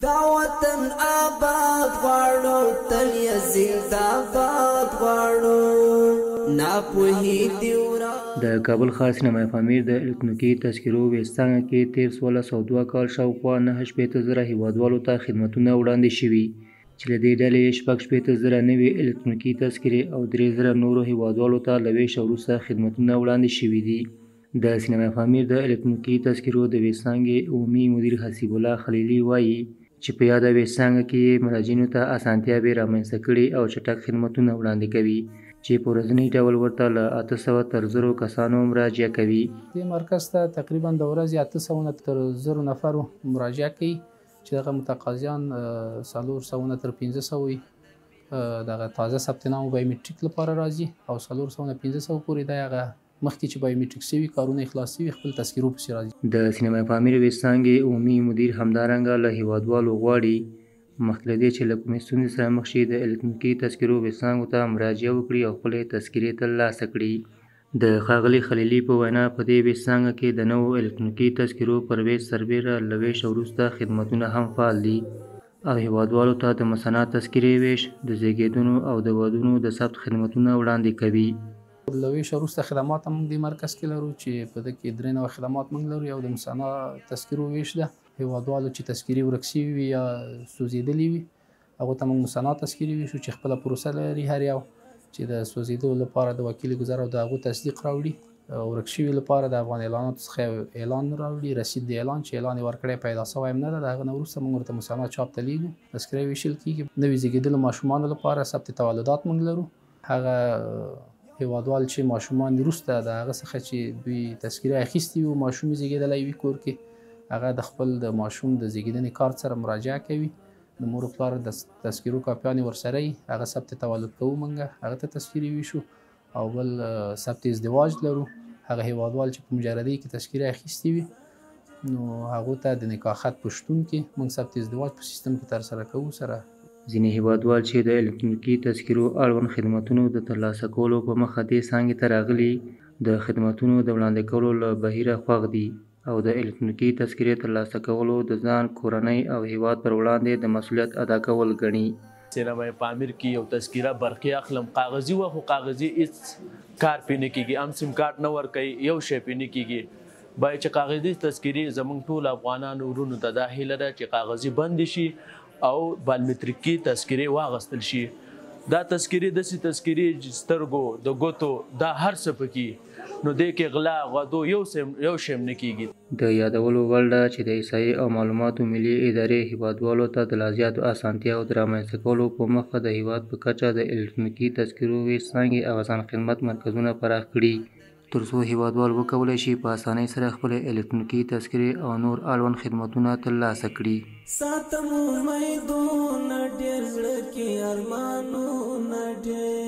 دا وطن آباد غواړو تل یې زنده‌باد غواړو ناپوهي دې ورا. د کابل ښار سینما فامیر د الکترونیکي تذکرو ویبپاڼه کې تیر 1602 کال شاوخوا 9,000 هیوادوالو ته خدمتونه وړاندې شوي چې له دې ډلې 6,000 نوي الکترونیکي تذکرې او 3,000 نورو هیوادوالو ته له ویش وروسته خدمتونه وړاندې شوي دي. د سینما فامیر د الکترونیکي تذکرو د ویبپاڼې عمومي مدیر حسیب الله خلیلي وایي چې په یاده ویبپاڼه کې مراجعینو ته اسانتیاوې رامنځته کړي او چټک خدمتونه وړاندې کوي چې په ورځني ډول ورته له 800 تر 1000 کسانو مراجعه کوي. دې مرکز ته تقریبا د ورځې 800 تر 1000 نفرو مراجعه کوي چې دغه متقاضیان 400 تر 500 وي. دغه تازه ثبت نام بایومټریک لپاره راځي او 400 نه 500 پورې دغه مخکې چې بایومټریک شوي کارونه اخلاص شوي خپل تذکرو پسې راځي. د سینما فامیر ویبپاڼې عمومي مدیر همدارنګه له هیوادوالو غواړي مخکې له دې چې له کومې ستونزې سره مخ شي د الکترونیکي تذکرو ویبپاڼو ته مراجعه وکړي او خپلې تذکرې ترلاسه کړي. د ښاغلي خلیلي په وینا په دې ویبپاڼه کې د نوو الکترونیکي تذکرو پر ویب سربیره له ویش وروسته خدمتونه هم فعال دي او هیوادوالو ته د مثنه تذکرې ویش د زیږیدنو او د ودونو د ثبت خدمتونه وړاندې کوي. له ویش وروسته خدمات هم دې مرکز کې لرو چې په دې کې 3 نوع خدمات موږ لرو. یو د مثنه تذکرو ویش ده، هیوادوالو چې تذکرې ورک شوي وي یا سوځېدلې وي هغو ته موږ مثنه تذکرې ویشو چې خپله پروسه لري هر یو چې د سوځېدو لپاره د وکیل ګذر او د هغو تصدیق راوړي، ورک شوي لپاره د افغان اعلاناتو څخه اعلان راوړي، رسید د اعلان چې اعلان یې ورکړی پیدا سوی هم نه ده، د هغه نه وروسته موږ ورته مثنه چاپ ته لیږو، تذکره ویشل کېږي. نوي زیږېدلو ماشومانو لپاره ثبت تولدات موږ لرو. هغه هیوادوال چې ماشومان وروسته د هغه څخه چې دوی تذکره اخیستي وي ماشوم یې زیږېدلی وي کور کې هغه د خپل د ماشوم د زیږېدنې کارت سره مراجعه کوي، د مور پلار د تذکرو کاپیانې ورسره وي، هغه ثبت تولد کوو موږ هغه ته تذکرې ویشو. او بل ثبت ازدواج لرو، هغه هیوادوال چې په مجردۍ کې تذکره اخیستي وي نو هغو ته د نکاح خط په شتون کې موږ ثبت ازدواج په سیستم کې ترسره کوو. سره ځینې هیوادوال چې د الکترونیکي تذکرو اړوند خدمتونو د ترلاسه کولو په مخه دې څانګې ته راغلي د خدمتونو د وړاندې کولو له بهیره خوښ دي او د الکترونیکي تذکرې ترلاسه کولو د ځان، کورنۍ او هیواد پر وړاندې د مسؤلیت ادا کول ګڼي. سینما فامیر کې یو تذکره برقي اخلم، کاغذي وه خو کاغذي هېڅ کار پې نه کېږي، هم سیم کارت نه ورکوي، یو شی پې نه کېږي. باید چې کاغذي تذکرې زموږ ټول افغانانو ورونو ته دا هیله ده چې کاغذي بندې شي او بایومټریکي تذکرې واغستل شي. دا تذکرې داسې تذکرې سترګو د ګوتو دا هر څه پکې نو دې کې غلا غدو یو شی نه کېږي. د یادولو وړ ده چې د احصایې او معلوماتو ملي ادارې هیوادوالو ته د لا زیاتو اسانتیاوو د رامنځته کولو په موخه د هیواد په کچه د الکترونیکي تذکرو ویبپاڼې او ځان خدمت مرکزونه پراخ کړي ترڅو هیوادوال وکولی شي په اسانۍ سره خپلې الکترونیکي تذکرې او نور اړوند خدمتونه ترلاسه کړي. ساتم امیدونه ډېر زړه کې ارمانونه ډېر